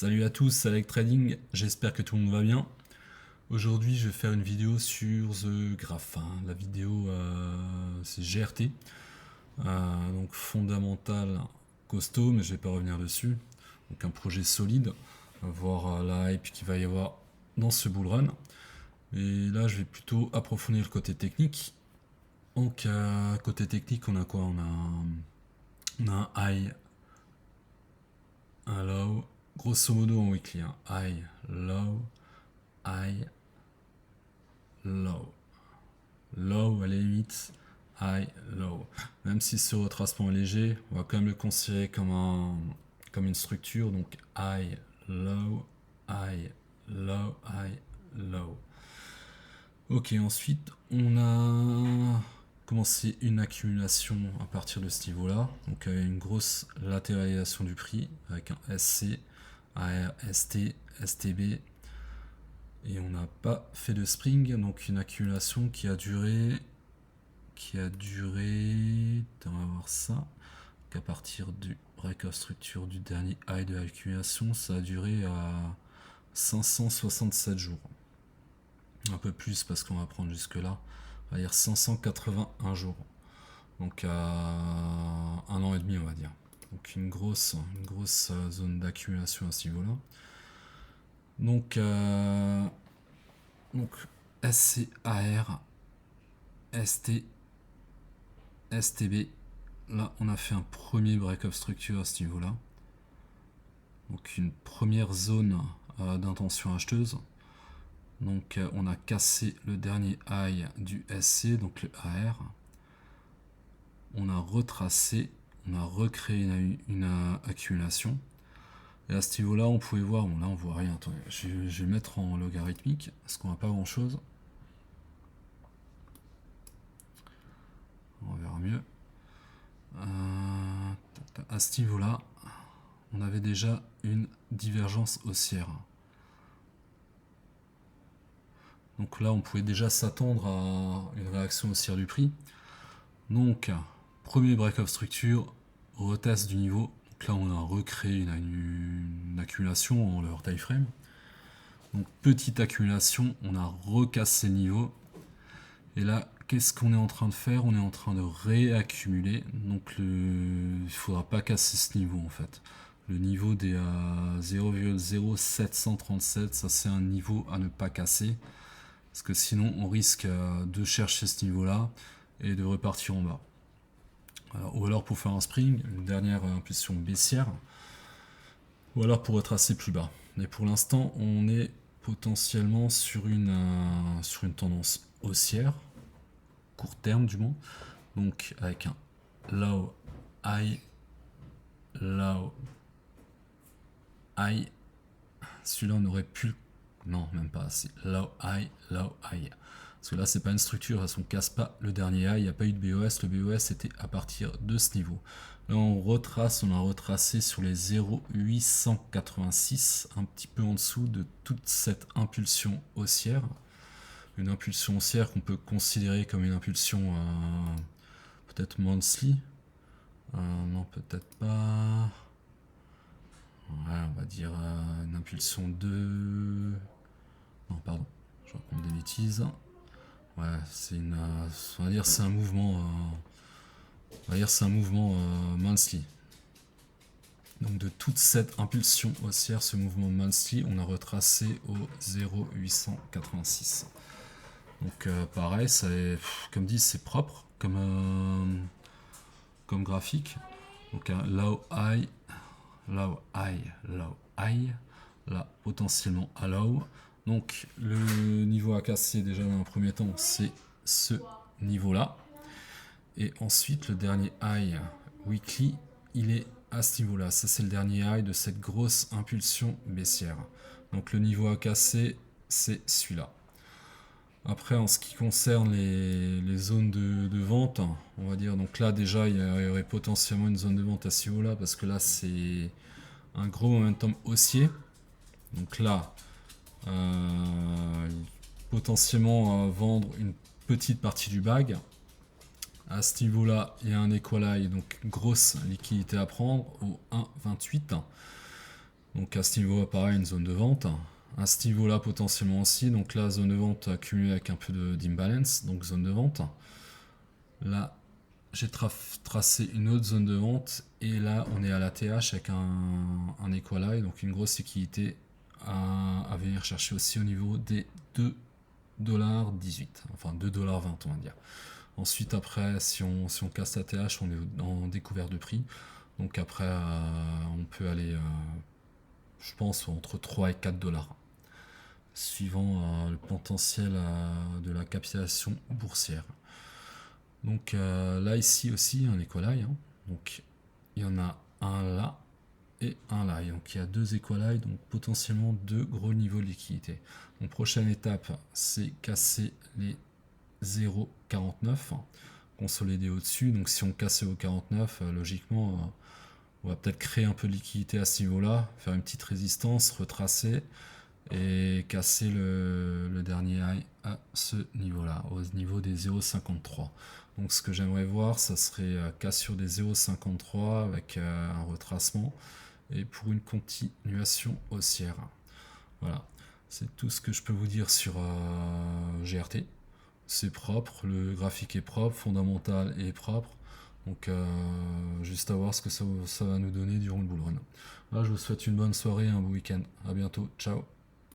Salut à tous, c'est Alec Trading, j'espère que tout le monde va bien. Aujourd'hui je vais faire une vidéo sur The Graph. La vidéo c'est GRT, donc fondamental, costaud, mais je vais pas revenir dessus. Donc un projet solide, voir la hype qu'il va y avoir dans ce bull run. Et là je vais plutôt approfondir le côté technique. Donc côté technique on a quoi? On a un high, un low, grosso modo en weekly, high, low, high, low. Low à la limite, high, low. Même si ce retracement est léger, on va quand même le considérer comme une structure. Donc high, low, high, low, high, low. Ok, ensuite on a commencé une accumulation à partir de ce niveau-là. Donc une grosse latéralisation du prix avec un SC, AR, ST, STB. Et on n'a pas fait de spring, donc une accumulation qui a duré, on va voir ça, donc à partir du breakout structure du dernier high de l'accumulation, ça a duré à 567 jours. Un peu plus parce qu'on va prendre jusque là, on va dire 581 jours. Donc à un an et demi on va dire. Donc une grosse zone d'accumulation à ce niveau-là. Donc SCAR, ST, STB. Là, on a fait un premier break-up structure à ce niveau-là. Donc une première zone d'intention acheteuse. Donc on a cassé le dernier high du SC, donc le AR. On a retracé, on a recréé une accumulation. Et à ce niveau-là, on pouvait voir, bon là on voit rien. Attendez, je vais mettre en logarithmique parce qu'on n'a pas grand-chose. On verra mieux. À ce niveau-là, on avait déjà une divergence haussière. Donc là, on pouvait déjà s'attendre à une réaction haussière du prix. Donc, premier break-up structure, retest du niveau. Donc là, on a recréé une accumulation en leur time frame. Donc, petite accumulation, on a recassé le niveau. Et là, qu'est-ce qu'on est en train de faire? On est en train de réaccumuler. Donc, il ne faudra pas casser ce niveau en fait. Le niveau des 0,0737, ça c'est un niveau à ne pas casser. Parce que sinon, on risque de chercher ce niveau-là et de repartir en bas. Ou alors pour faire un spring, une dernière impulsion baissière. Ou alors pour retracer plus bas. Mais pour l'instant, on est potentiellement sur une tendance haussière, court terme du moins. Donc avec un low, high, low, high. Celui-là, on aurait pu... Non, même pas. C'est low, high, low, high. Parce que là, c'est pas une structure, on casse pas le dernier high, il n'y a pas eu de BOS. Le BOS était à partir de ce niveau. Là, on a retracé sur les 0,886, un petit peu en dessous de toute cette impulsion haussière. Une impulsion haussière qu'on peut considérer comme une impulsion peut-être monthly. Non, peut-être pas. Ouais, on va dire une impulsion de... Non, pardon, je raconte des bêtises. Ouais, on va dire c'est un mouvement... on va dire c'est un mouvement monthly. Donc de toute cette impulsion haussière, ce mouvement monthly, on a retracé au 0,886. Donc pareil, comme dit, c'est propre comme graphique. Donc un low high, low high, low high, là potentiellement à low. Donc le niveau à casser déjà dans un premier temps, c'est ce niveau-là. Et ensuite le dernier high weekly, il est à ce niveau-là. Ça c'est le dernier high de cette grosse impulsion baissière. Donc le niveau à casser, c'est celui-là. Après, en ce qui concerne les zones de vente, on va dire, donc là déjà il y aurait potentiellement une zone de vente à ce niveau-là, parce que là c'est un gros momentum haussier. Donc là, potentiellement vendre une petite partie du bag. À ce niveau-là, il y a un equal high, donc grosse liquidité à prendre au 1,28. Donc à ce niveau, pareil, une zone de vente. À ce niveau-là, potentiellement aussi. Donc là, zone de vente accumulée avec un peu d'imbalance, donc zone de vente. Là, j'ai tracé une autre zone de vente. Et là, on est à la TH avec un equalize, donc une grosse liquidité à venir chercher aussi au niveau des 2,18$. Enfin, 2,20$, on va dire. Ensuite, après, si on casse la TH, on est en découvert de prix. Donc après, on peut aller, je pense, entre 3 et 4$, suivant le potentiel de la capitalisation boursière. Donc là, ici aussi, un equalize. Donc il y en a un là et un là. Et donc il y a deux equalize, donc potentiellement deux gros niveaux de liquidité. Donc prochaine étape, c'est casser les 0,49, consolider au-dessus. Donc si on casse au 49, logiquement, on va peut-être créer un peu de liquidité à ce niveau-là, faire une petite résistance, retracer et casser le dernier high à ce niveau-là, au niveau des 0,53. Donc ce que j'aimerais voir, ça serait cassure des 0,53 avec un retracement et pour une continuation haussière. Voilà, c'est tout ce que je peux vous dire sur GRT. C'est propre, le graphique est propre, fondamental est propre. Donc juste à voir ce que ça va nous donner durant le bull run. Voilà, je vous souhaite une bonne soirée, un beau week-end. À bientôt, ciao.